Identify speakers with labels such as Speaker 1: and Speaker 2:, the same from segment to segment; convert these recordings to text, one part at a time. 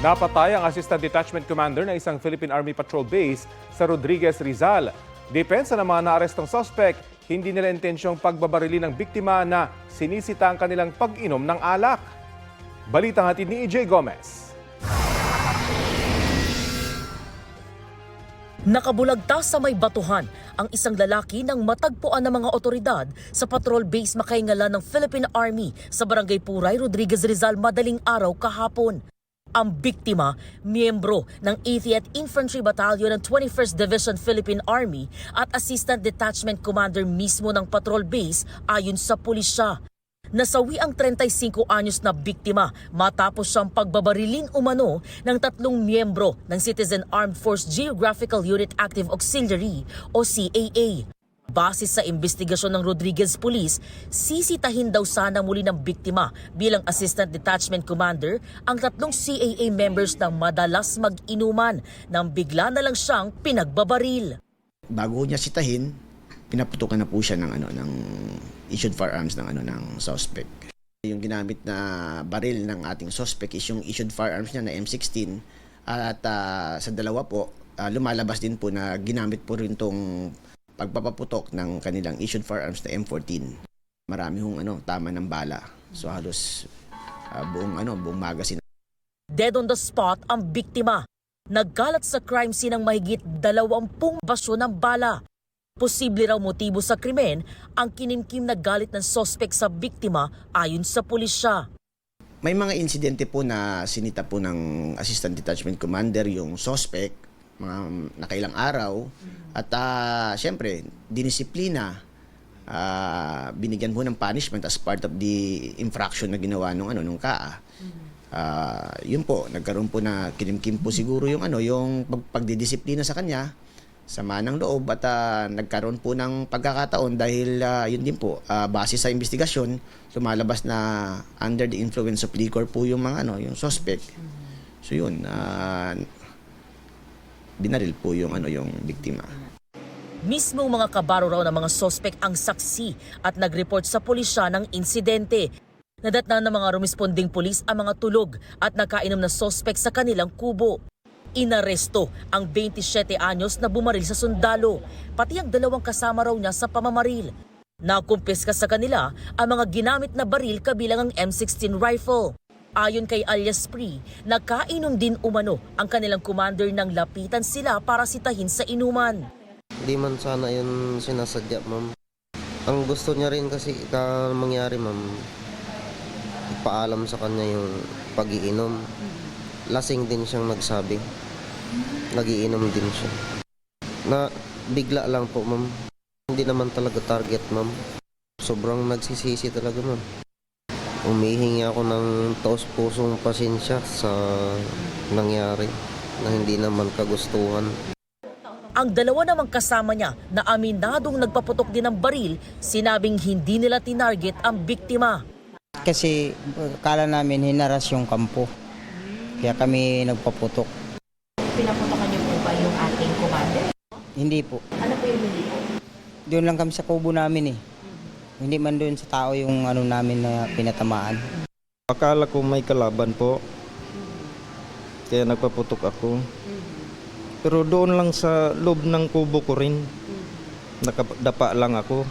Speaker 1: Napatay ang Assistant Detachment Commander ng isang Philippine Army Patrol Base sa Rodriguez, Rizal. Depensa ng mga naarestong suspect, hindi nila intensyong pagbabarili ng biktima na sinisita ang kanilang pag-inom ng alak. Balitang hatid ni EJ Gomez.
Speaker 2: Nakabulagta sa may batuhan ang isang lalaki nang matagpuan ng mga otoridad sa patrol base makahingalan ng Philippine Army sa Barangay Puray, Rodriguez, Rizal madaling araw kahapon. Ang biktima, miyembro ng 80th Infantry Battalion ng 21st Division Philippine Army at Assistant Detachment Commander mismo ng patrol base ayon sa pulisya. Nasawi ang 35 anyos na biktima matapos siyang pagbabarilin umano ng 3 miyembro ng Citizen Armed Force Geographical Unit Active Auxiliary o CAA. Base sa investigasyon ng Rodriguez Police, sisitahin daw sana muli ng biktima bilang Assistant Detachment Commander ang 3 CAA members na madalas mag-inuman nang bigla na lang siyang pinagbabaril.
Speaker 3: Bago niya sitahin, pinaputukan na po siya ng issued firearms ng suspect. Yung ginamit na baril ng ating suspect is yung issued firearms niya na M16 at sa dalawa po lumalabas din po na ginamit po rin tong pagpapaputok ng kanilang issued firearms na M14. Marami hong tama ng bala. So halos buong magazine.
Speaker 2: Dead on the spot ang biktima. Nagkalat sa crime scene ang mahigit 20 basyo ng bala. Posible raw motibo sa krimen ang kinimkim na galit ng suspect sa biktima ayon sa pulisya.
Speaker 3: May mga insidente po na sinita po ng Assistant Detachment Commander yung suspect mga nakailang araw at syempre dinisiplina, binigyan po ng punishment as part of the infraction na ginawa nung KAA. Yun po, nagkaroon po na kinimkim po siguro yung yung pagdidisiplina sa kanya, sama ng loob at nagkaroon po ng pagkakataon dahil yun din po base sa investigasyon lumalabas na under the influence of liquor po yung mga yung suspect. So yun, binaril po yung biktima.
Speaker 2: Mismong mga kabaro raw ng mga suspect ang saksi at nag-report sa pulisya ng insidente. Nadatnan ng mga rumesponding pulis ang mga tulog at nakainom na suspect sa kanilang kubo. Inaresto ang 27 anyos na bumaril sa sundalo, pati ang 2 kasama raw niya sa pamamaril. Nakumpiska sa kanila ang mga ginamit na baril kabilang ang M16 rifle. Ayon kay alias Spree, nakainom din umano ang kanilang commander nang lapitan sila para sitahin sa inuman.
Speaker 4: Di man sana yun sinasadya, ma'am. Ang gusto niya rin kasi mangyari, ma'am, ipaalam sa kanya yung pag-iinom. Lasing din siyang nagsabi. Nagiinom din siya. Na bigla lang po, ma'am. Hindi naman talaga target, ma'am. Sobrang nagsisisi talaga, ma'am. Humihingi ako ng taos-pusong pasensya sa nangyari na hindi naman kagustuhan.
Speaker 2: Ang 2 namang kasama niya na aminadong nagpaputok din ng baril, sinabing hindi nila tinarget ang biktima.
Speaker 5: Kasi kala namin hinaras yung kampo, kaya kami nagpaputok.
Speaker 6: Pinaputokan niyo po ba yung ating commander?
Speaker 5: Hindi po.
Speaker 6: Ano po yung hindi po?
Speaker 5: Doon lang kami sa kubo namin eh. Hindi man doon sa tao yung namin na pinatamaan.
Speaker 4: Akala ko may kalaban po, kaya nagpaputok ako. Pero doon lang sa loob ng kubo ko rin, nakadapa lang ako.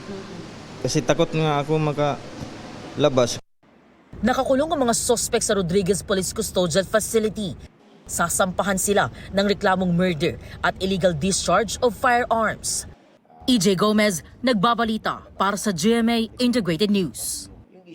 Speaker 4: Kasi takot nga ako makalabas.
Speaker 2: Nakakulong ang mga suspect sa Rodriguez Police Custodial Facility. Sasampahan sila ng reklamong murder at illegal discharge of firearms. EJ Gomez, nagbabalita para sa GMA Integrated News.